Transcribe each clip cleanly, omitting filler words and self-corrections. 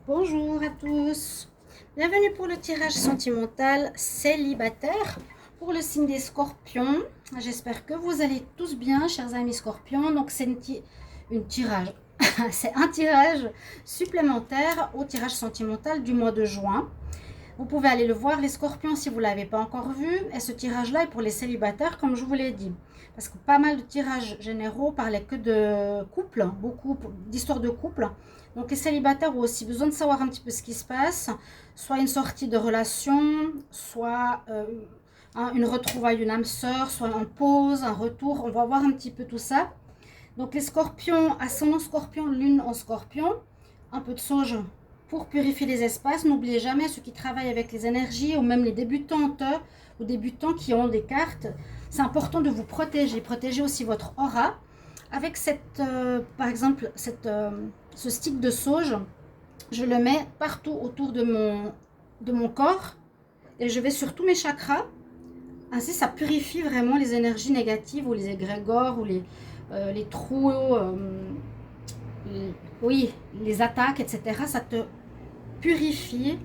Bonjour à tous, bienvenue pour le tirage sentimental célibataire pour le signe des scorpions. J'espère que vous allez tous bien, chers amis scorpions. Donc c'est une tirage, c'est un tirage supplémentaire au tirage sentimental du mois de juin. Vous pouvez aller le voir, les scorpions, si vous ne l'avez pas encore vu. Et ce tirage-là est pour les célibataires, comme je vous l'ai dit. Parce que pas mal de tirages généraux parlaient que de couple, beaucoup d'histoires de couple. Donc les célibataires ont aussi besoin de savoir un petit peu ce qui se passe. Soit une sortie de relation, soit une retrouvaille d'une âme sœur, soit une pause, un retour. On va voir un petit peu tout ça. Donc les scorpions, ascendant scorpion, lune en scorpion, un peu de sauge pour purifier les espaces. N'oubliez jamais ceux qui travaillent avec les énergies ou même les débutantes ou débutants qui ont des cartes. C'est important de vous protéger. Protégez aussi votre aura. Avec par exemple, ce stick de sauge, je le mets partout autour de mon corps et je vais sur tous mes chakras. Ainsi, ça purifie vraiment les énergies négatives ou les égrégores ou les trous, oui, les attaques, etc. Ça te purifie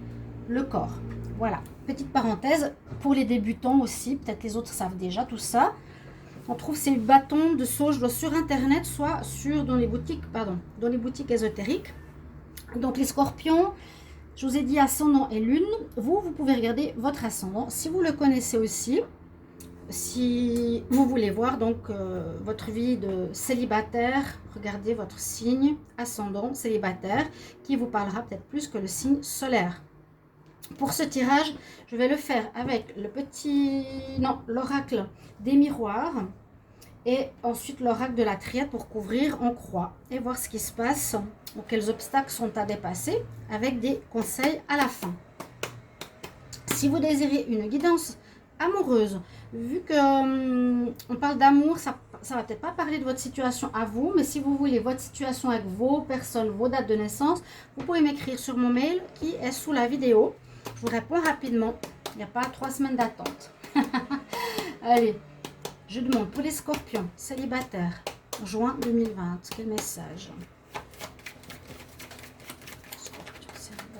le corps. Voilà, petite parenthèse pour les débutants aussi, peut-être les autres savent déjà tout ça. On trouve ces bâtons de sauge soit sur internet, soit dans les boutiques ésotériques. Donc les scorpions, je vous ai dit ascendant et lune. Vous pouvez regarder votre ascendant si vous le connaissez aussi. Si vous voulez voir donc votre vie de célibataire, regardez votre signe ascendant célibataire qui vous parlera peut-être plus que le signe solaire. Pour ce tirage, je vais le faire avec l'oracle des miroirs et ensuite l'oracle de la triade pour couvrir en croix et voir ce qui se passe, ou quels obstacles sont à dépasser avec des conseils à la fin. Si vous désirez une guidance amoureuse, vu que on parle d'amour, ça va peut-être pas parler de votre situation à vous, mais si vous voulez votre situation avec vos personnes, vos dates de naissance, vous pouvez m'écrire sur mon mail qui est sous la vidéo. Je vous réponds rapidement. Il n'y a pas 3 semaines d'attente. Allez, je demande pour les scorpions célibataires, juin 2020, quel message? Scorpion célibataire.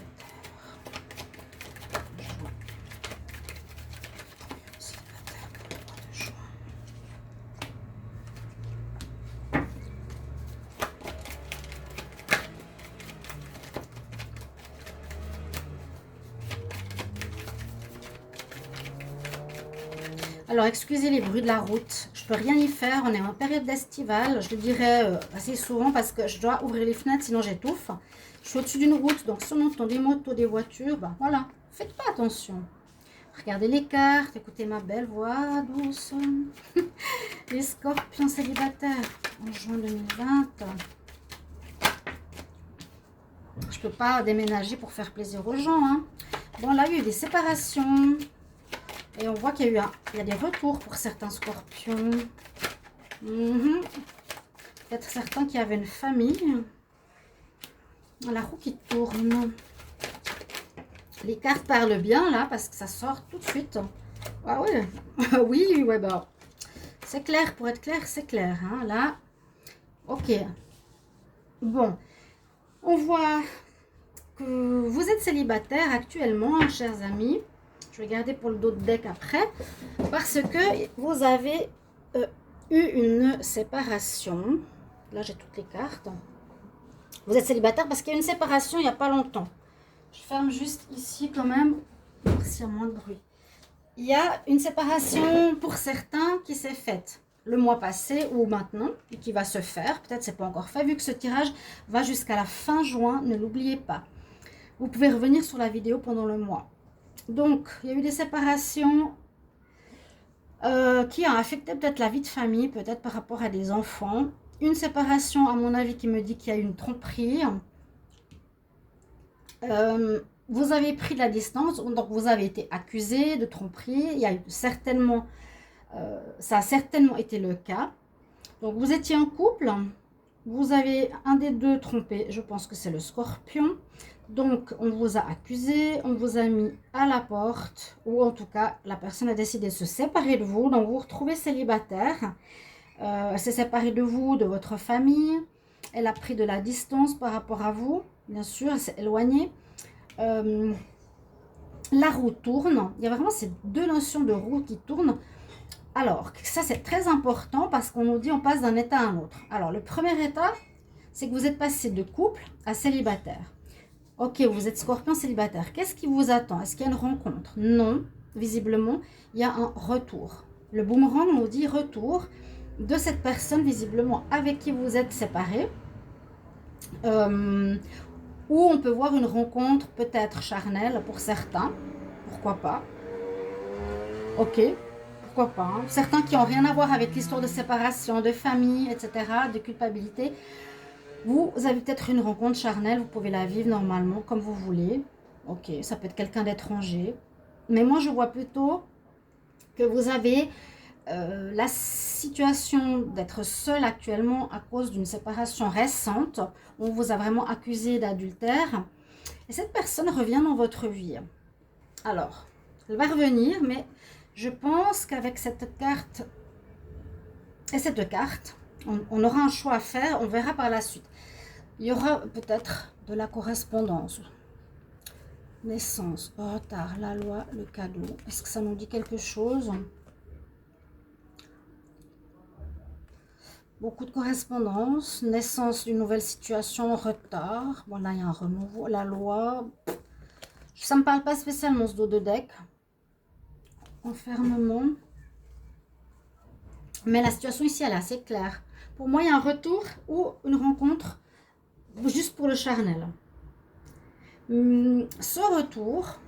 Alors, excusez les bruits de la route. Je peux rien y faire. On est en période estivale. Je le dirais assez souvent parce que je dois ouvrir les fenêtres, sinon j'étouffe. Je suis au-dessus d'une route, donc si on entend des motos, des voitures, ben voilà. Faites pas attention. Regardez les cartes, écoutez ma belle voix douce. Les scorpions célibataires en juin 2020. Je peux pas déménager pour faire plaisir aux gens, hein. Bon, là, il y a eu des séparations. Et on voit qu'il y a des retours pour certains scorpions. Peut-être certains qui avaient une famille. La roue qui tourne. Les cartes parlent bien là parce que ça sort tout de suite. Ah ouais. Oui, ouais, bah. C'est clair, pour être clair, c'est clair. Hein, là. Ok. Bon. On voit que vous êtes célibataire actuellement, chers amis. Je vais garder pour le dos de deck après. Parce que vous avez eu une séparation. Là, j'ai toutes les cartes. Vous êtes célibataire parce qu'il y a une séparation il n'y a pas longtemps. Je ferme juste ici quand même. S'il y a moins de bruit. Il y a une séparation pour certains qui s'est faite le mois passé ou maintenant et qui va se faire. Peut-être c'est pas encore fait vu que ce tirage va jusqu'à la fin juin. Ne l'oubliez pas. Vous pouvez revenir sur la vidéo pendant le mois. Donc, il y a eu des séparations qui ont affecté peut-être la vie de famille, peut-être par rapport à des enfants. Une séparation, à mon avis, qui me dit qu'il y a eu une tromperie. Vous avez pris de la distance, donc vous avez été accusé de tromperie. Il y a eu certainement, ça a certainement été le cas. Donc, vous étiez en couple. Vous avez un des deux trompé, je pense que c'est le scorpion. Donc, on vous a accusé, on vous a mis à la porte, ou en tout cas, la personne a décidé de se séparer de vous. Donc, vous vous retrouvez célibataire. Elle s'est séparée de vous, de votre famille. Elle a pris de la distance par rapport à vous. Bien sûr, elle s'est éloignée. La roue tourne. Il y a vraiment ces deux notions de roue qui tournent. Alors, ça c'est très important parce qu'on nous dit on passe d'un état à un autre. Alors, le premier état, c'est que vous êtes passé de couple à célibataire. Ok, vous êtes scorpion célibataire. Qu'est-ce qui vous attend? Est-ce qu'il y a une rencontre? Non, visiblement, il y a un retour. Le boomerang nous dit retour de cette personne, visiblement, avec qui vous êtes séparés. Ou on peut voir une rencontre peut-être charnelle pour certains. Pourquoi pas? Ok, pourquoi pas, hein. Certains qui n'ont rien à voir avec l'histoire de séparation, de famille, etc., de culpabilité. Vous avez peut-être une rencontre charnelle, vous pouvez la vivre normalement comme vous voulez. Ok, ça peut être quelqu'un d'étranger. Mais moi, je vois plutôt que vous avez la situation d'être seul actuellement à cause d'une séparation récente. On vous a vraiment accusé d'adultère. Et cette personne revient dans votre vie. Alors, elle va revenir, mais je pense qu'avec cette carte et cette carte, on aura un choix à faire. On verra par la suite. Il y aura peut-être de la correspondance. Naissance, retard, la loi, le cadeau. Est-ce que ça nous dit quelque chose? Beaucoup de correspondance. Naissance d'une nouvelle situation, retard. Bon, là, il y a un renouveau. La loi. Ça ne me parle pas spécialement, ce dos de deck. Enfermement. Mais la situation ici, elle est assez claire. Pour moi, il y a un retour ou une rencontre juste pour le charnel. Ce retour,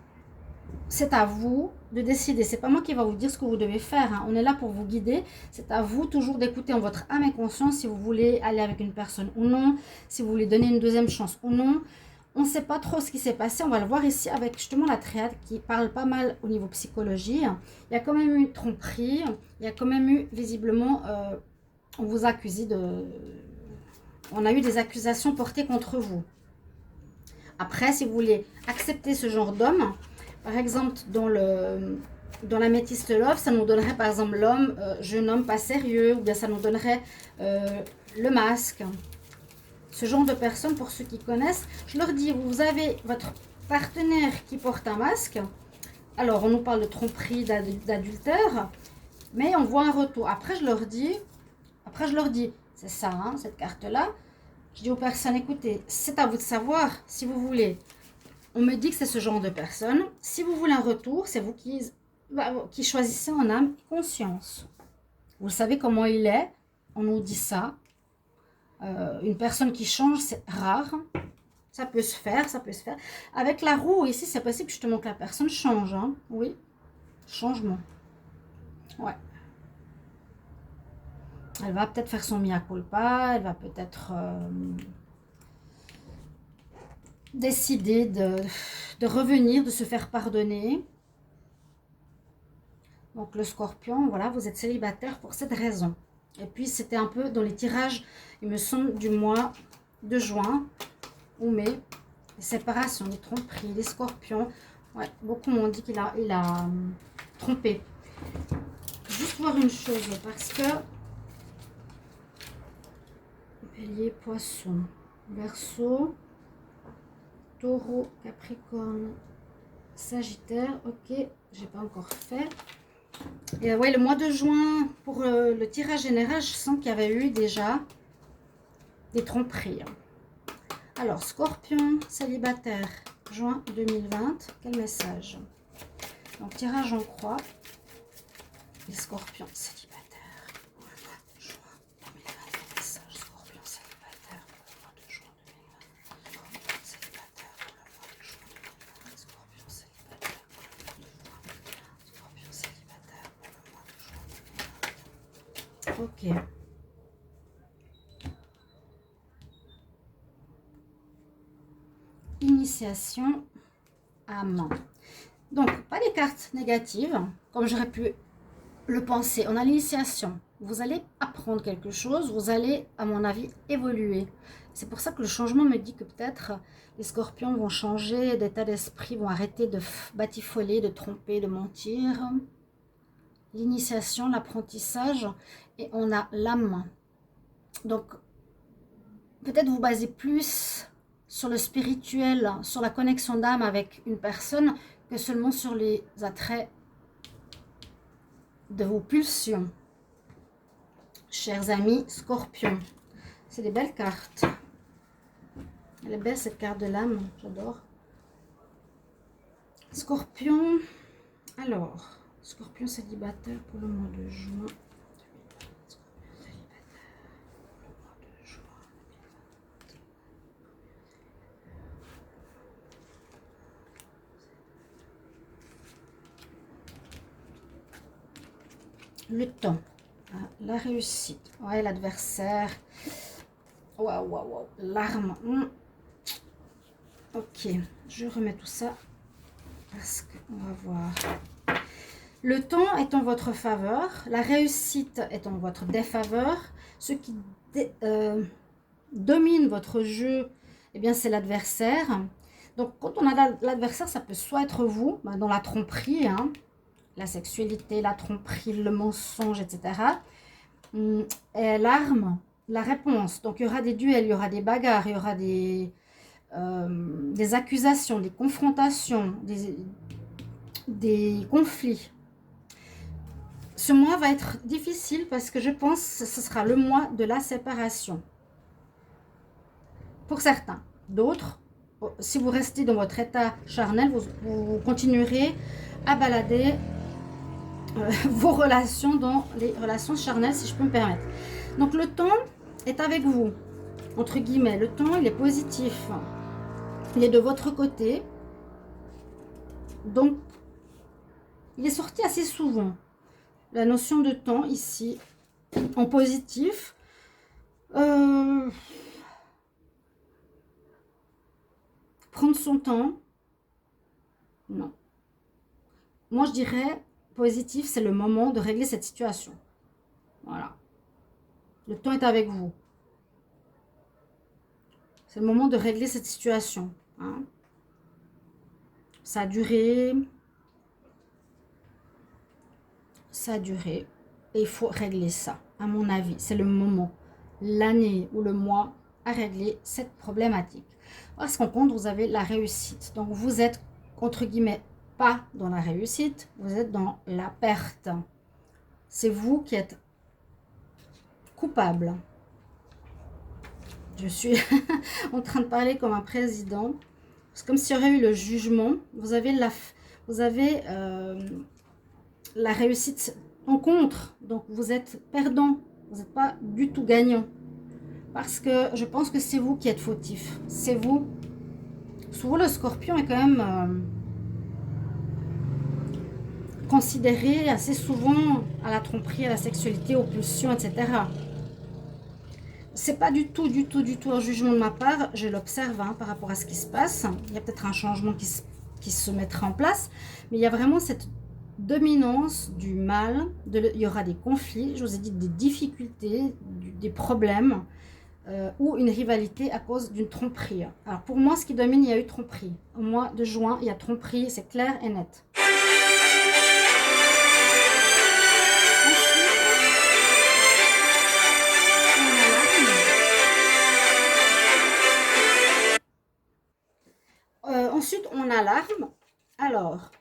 c'est à vous de décider. C'est pas moi qui va vous dire ce que vous devez faire, hein. On est là pour vous guider. C'est à vous toujours d'écouter en votre âme et conscience si vous voulez aller avec une personne ou non, si vous voulez donner une deuxième chance ou non. On ne sait pas trop ce qui s'est passé. On va le voir ici avec justement la triade qui parle pas mal au niveau psychologie. Il y a quand même eu une tromperie. Il y a quand même eu visiblement, on vous a accusé de... On a eu des accusations portées contre vous. Après, si vous voulez accepter ce genre d'homme, par exemple, dans la Métiste Love, ça nous donnerait par exemple l'homme, jeune homme pas sérieux, ou bien ça nous donnerait le masque. Ce genre de personnes, pour ceux qui connaissent, je leur dis, vous avez votre partenaire qui porte un masque. Alors, on nous parle de tromperie, d'adultère, mais on voit un retour. Après, je leur dis, c'est ça, hein, cette carte-là. Je dis aux personnes, écoutez, c'est à vous de savoir si vous voulez. On me dit que c'est ce genre de personne. Si vous voulez un retour, c'est vous qui choisissez en âme et conscience. Vous savez comment il est. On nous dit ça. Une personne qui change, c'est rare. Ça peut se faire, ça peut se faire. Avec la roue, ici, c'est possible justement que la personne change. Hein. Oui, changement. Ouais. Elle va peut-être faire son mea culpa, elle va peut-être décider de revenir, de se faire pardonner. Donc le scorpion, voilà, vous êtes célibataire pour cette raison. Et puis c'était un peu dans les tirages, il me semble, du mois de juin ou mai. Les séparations, les tromperies, les scorpions. Ouais, beaucoup m'ont dit qu'il a trompé. Juste voir une chose, parce que Bélier, Poisson, Verseau, Taureau, Capricorne, Sagittaire. Ok, j'ai pas encore fait. Et ouais, le mois de juin, pour le tirage général, je sens qu'il y avait eu déjà des tromperies. Alors, Scorpion, célibataire, juin 2020. Quel message? Donc, tirage en croix. Les Scorpions célibataires. Ok. Initiation âme. Donc, pas des cartes négatives, comme j'aurais pu le penser. On a l'initiation. Vous allez apprendre quelque chose, vous allez, à mon avis, évoluer. C'est pour ça que le changement me dit que peut-être les scorpions vont changer d'état d'esprit, vont arrêter de batifoler, de tromper, de mentir. L'initiation, l'apprentissage, et on a l'âme. Donc, peut-être vous basez plus sur le spirituel, sur la connexion d'âme avec une personne, que seulement sur les attraits de vos pulsions. Chers amis Scorpion, c'est des belles cartes. Elle est belle cette carte de l'âme, j'adore. Scorpion, alors, Scorpion célibataire pour le mois de juin. Le temps, la réussite, ouais, l'adversaire, waouh, waouh, waouh, l'arme. Ok, je remets tout ça parce qu'on va voir. Le temps est en votre faveur, la réussite est en votre défaveur. Ce qui domine votre jeu, eh bien, c'est l'adversaire. Donc, quand on a l'adversaire, ça peut soit être vous, dans la tromperie, hein, la sexualité, la tromperie, le mensonge, etc. Et l'arme, la réponse. Donc, il y aura des duels, il y aura des bagarres, il y aura des accusations, des confrontations, des conflits. Ce mois va être difficile parce que je pense que ce sera le mois de la séparation. Pour certains. D'autres, si vous restez dans votre état charnel, vous continuerez à balader vos relations dans les relations charnelles, si je peux me permettre. Donc le temps est avec vous, entre guillemets. Le temps, il est positif. Il est de votre côté. Donc, il est sorti assez souvent. La notion de temps, ici, en positif. Prendre son temps. Non. Moi, je dirais, positif, c'est le moment de régler cette situation. Voilà. Le temps est avec vous. C'est le moment de régler cette situation. Hein. Ça a duré. Ça a duré. Et il faut régler ça, à mon avis. C'est le moment, l'année ou le mois à régler cette problématique. Parce qu'en compte, vous avez la réussite. Donc, vous êtes, entre guillemets, pas dans la réussite. Vous êtes dans la perte. C'est vous qui êtes coupable. Je suis en train de parler comme un président. C'est comme s'il y aurait eu le jugement. Vous avez la réussite en contre. Donc, vous êtes perdant. Vous n'êtes pas du tout gagnant. Parce que je pense que c'est vous qui êtes fautif. C'est vous. Souvent, le scorpion est quand même considéré assez souvent à la tromperie, à la sexualité, aux pulsions, etc. C'est pas du tout un jugement de ma part. Je l'observe par rapport à ce qui se passe. Il y a peut-être un changement qui se mettra en place. Mais il y a vraiment cette dominance du mal. Il y aura des conflits, je vous ai dit des difficultés, des problèmes ou une rivalité à cause d'une tromperie. Alors pour moi, ce qui domine, il y a eu tromperie. Au mois de juin, il y a tromperie, c'est clair et net. Ensuite, on a l'arme. Alors,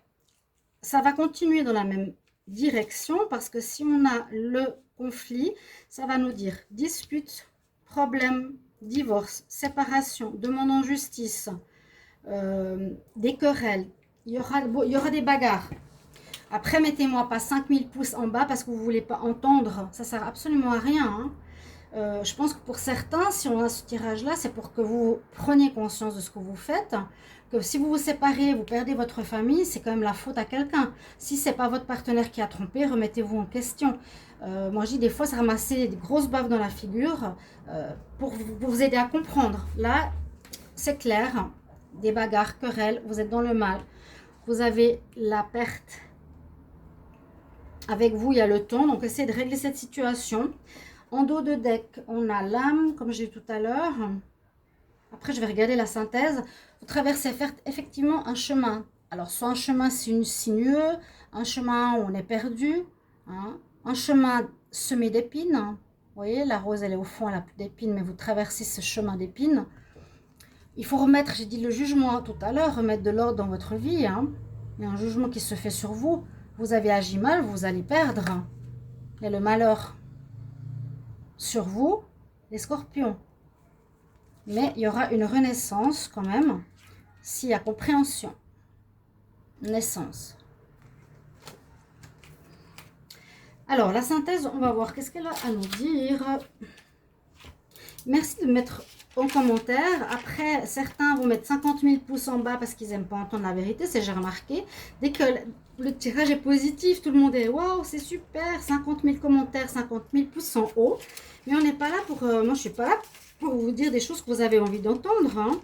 ça va continuer dans la même direction parce que si on a le conflit, ça va nous dire dispute, problème, divorce, séparation, demande en justice, des querelles. Il y aura des bagarres. Après, mettez-moi pas 5000 pouces en bas parce que vous ne voulez pas entendre. Ça ne sert absolument à rien. Hein. Je pense que pour certains, si on a ce tirage-là, c'est pour que vous preniez conscience de ce que vous faites. Que si vous vous séparez, vous perdez votre famille, c'est quand même la faute à quelqu'un. Si ce n'est pas votre partenaire qui a trompé, remettez-vous en question. Moi, je dis des fois, c'est ramasser des grosses baffes dans la figure pour vous aider à comprendre. Là, c'est clair. Des bagarres, querelles, vous êtes dans le mal. Vous avez la perte. Avec vous, il y a le temps. Donc, essayez de régler cette situation. En dos de deck, on a l'âme, comme j'ai dit tout à l'heure. Après, je vais regarder la synthèse. Vous traversez effectivement un chemin. Alors, soit un chemin sinueux, un chemin où on est perdu, hein, un chemin semé d'épines, voyez, la rose, elle est au fond, elle n'a plus d'épines, mais vous traversez ce chemin d'épines. Il faut remettre, j'ai dit le jugement tout à l'heure, remettre de l'ordre dans votre vie. Hein. Il y a un jugement qui se fait sur vous. Vous avez agi mal, vous allez perdre. Il y a le malheur sur vous, les scorpions. Mais il y aura une renaissance quand même, s'il y a compréhension. Naissance. Alors, la synthèse, on va voir qu'est-ce qu'elle a à nous dire. Merci de mettre en commentaire. Après, certains vont mettre 50 000 pouces en bas parce qu'ils n'aiment pas entendre la vérité. C'est j'ai remarqué. Dès que le tirage est positif, tout le monde est waouh, c'est super. 50 000 commentaires, 50 000 pouces en haut. Mais on n'est pas là pour... moi, je ne suis pas là pour vous dire des choses que vous avez envie d'entendre. Hein.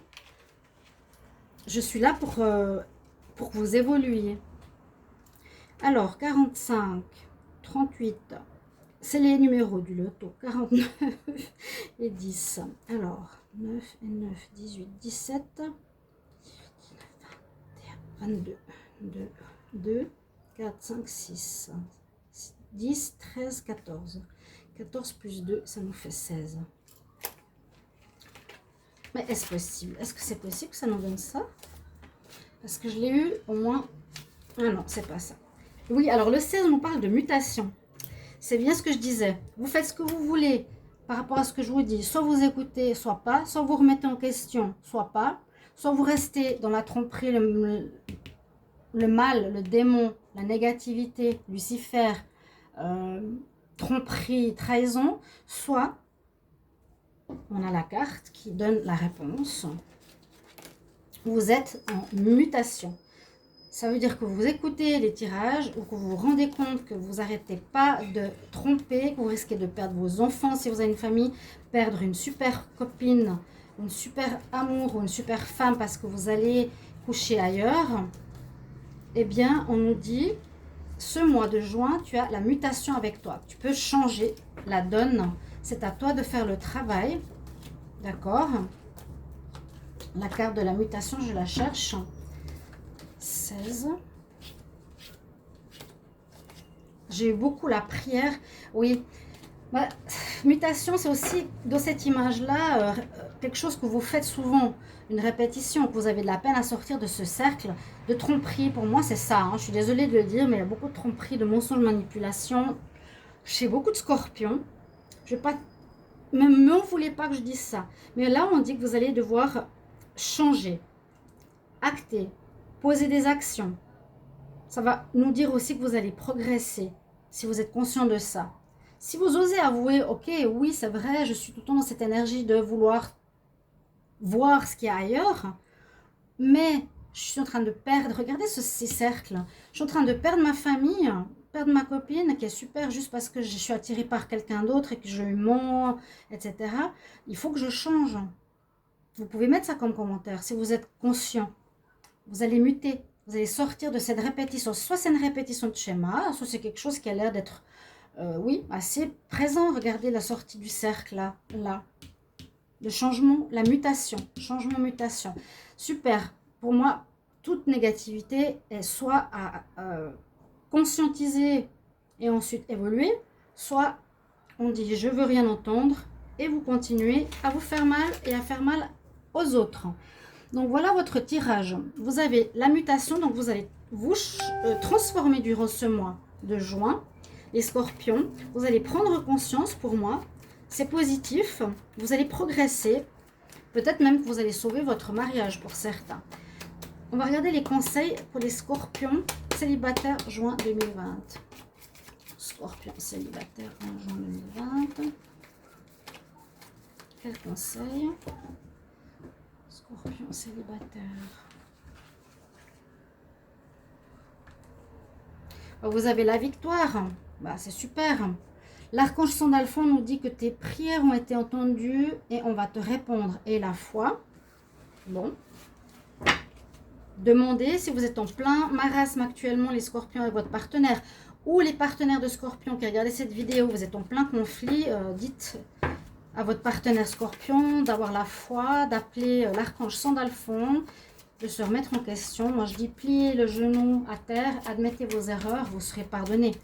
Je suis là pour que vous évoluiez. Alors, 45, 38... C'est les numéros du loto, 49 et 10. Alors, 9 et 9, 18, 17, 22, 2, 2, 4, 5, 6, 10, 13, 14. 14 plus 2, ça nous fait 16. Mais est-ce possible? Est-ce que c'est possible que ça nous donne ça? Parce que je l'ai eu au moins... Ah non, c'est pas ça. Oui, alors le 16 nous parle de mutation. C'est bien ce que je disais. Vous faites ce que vous voulez par rapport à ce que je vous dis. Soit vous écoutez, soit pas. Soit vous remettez en question, soit pas. Soit vous restez dans la tromperie, le mal, le démon, la négativité, Lucifer, tromperie, trahison. Soit on a la carte qui donne la réponse. Vous êtes en mutation. Ça veut dire que vous écoutez les tirages ou que vous vous rendez compte que vous n'arrêtez pas de tromper, que vous risquez de perdre vos enfants si vous avez une famille, perdre une super copine, une super amour ou une super femme parce que vous allez coucher ailleurs. Eh bien, on nous dit, ce mois de juin, tu as la mutation avec toi. Tu peux changer la donne. C'est à toi de faire le travail. D'accord? La carte de la mutation, je la cherche. 16. J'ai eu beaucoup la prière. Oui. Bah, mutation, c'est aussi dans cette image-là quelque chose que vous faites souvent. Une répétition, que vous avez de la peine à sortir de ce cercle de tromperie. Pour moi, c'est ça. Hein. Je suis désolée de le dire, mais il y a beaucoup de tromperie, de mensonges, de manipulation. Chez beaucoup de scorpions. Je vais pas... Ne m'en voulez pas que je dise ça. Mais là, on dit que vous allez devoir changer, acter, poser des actions. Ça va nous dire aussi que vous allez progresser, si vous êtes conscient de ça. Si vous osez avouer, ok, oui, c'est vrai, je suis tout le temps dans cette énergie de vouloir voir ce qu'il y a ailleurs, mais je suis en train de perdre, regardez ces cercles, je suis en train de perdre ma famille, perdre ma copine, qui est super, juste parce que je suis attirée par quelqu'un d'autre et que je lui mens, etc. Il faut que je change. Vous pouvez mettre ça comme commentaire, si vous êtes conscient. Vous allez muter, vous allez sortir de cette répétition. Soit c'est une répétition de schéma, soit c'est quelque chose qui a l'air d'être, oui, assez présent. Regardez la sortie du cercle, là. Le changement, la mutation. Changement, mutation. Super. Pour moi, toute négativité est soit à conscientiser et ensuite évoluer, soit on dit je veux rien entendre et vous continuez à vous faire mal et à faire mal aux autres. Donc voilà votre tirage. Vous avez la mutation, donc vous allez vous transformer durant ce mois de juin. Les scorpions, vous allez prendre conscience, pour moi, c'est positif. Vous allez progresser. Peut-être même que vous allez sauver votre mariage pour certains. On va regarder les conseils pour les scorpions célibataires juin 2020. Scorpion célibataire en juin 2020. Quel conseil? Scorpion célibataire. Vous avez la victoire. Bah, c'est super. L'archange Sandalphon nous dit que tes prières ont été entendues et on va te répondre. Et la foi. Bon. Demandez si vous êtes en plein marasme actuellement, les scorpions avec votre partenaire. Ou les partenaires de scorpions qui regardent cette vidéo, vous êtes en plein conflit. Dites à votre partenaire scorpion d'avoir la foi, d'appeler l'archange Sandalphon, de se remettre en question. Moi je dis pliez le genou à terre, admettez vos erreurs, vous serez pardonné.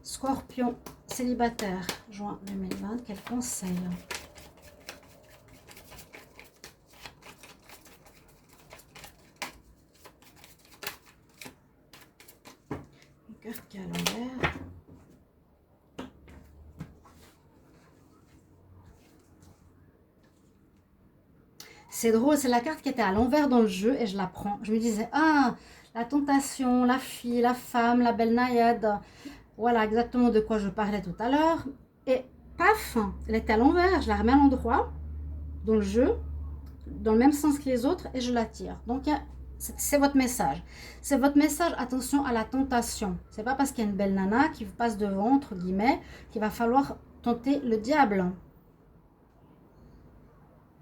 Scorpion célibataire, juin 2020, quel conseil? Une carte qui est à l'envers. C'est drôle, c'est la carte qui était à l'envers dans le jeu et je la prends. Je me disais, ah, la tentation, la fille, la femme, la belle naïade. Voilà exactement de quoi je parlais tout à l'heure. Et paf, elle était à l'envers. Je la remets à l'endroit dans le jeu, dans le même sens que les autres et je la tire. Donc, c'est votre message. C'est votre message, attention à la tentation. C'est pas parce qu'il y a une belle nana qui vous passe devant, entre guillemets, qu'il va falloir tenter le diable.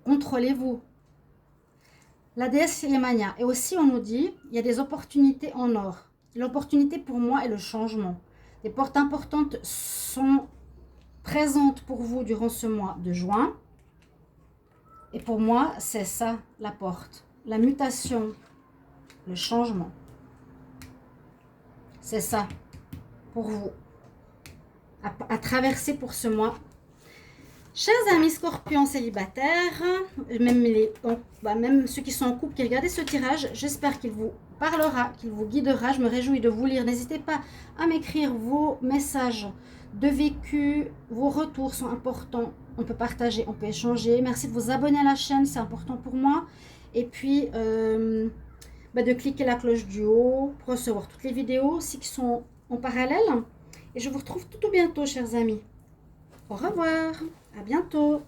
Contrôlez-vous. La déesse Yemania. Et aussi, on nous dit, il y a des opportunités en or. L'opportunité pour moi est le changement. Des portes importantes sont présentes pour vous durant ce mois de juin. Et pour moi, c'est ça, la porte. La mutation, le changement. C'est ça, pour vous. À traverser pour ce mois. Chers amis scorpions célibataires, même ceux qui sont en couple, qui regardent ce tirage, j'espère qu'il vous parlera, qu'il vous guidera. Je me réjouis de vous lire. N'hésitez pas à m'écrire vos messages de vécu, vos retours sont importants. On peut partager, on peut échanger. Merci de vous abonner à la chaîne, c'est important pour moi. Et puis, de cliquer la cloche du haut pour recevoir toutes les vidéos aussi qui sont en parallèle. Et je vous retrouve tout bientôt, chers amis. Au revoir, à bientôt.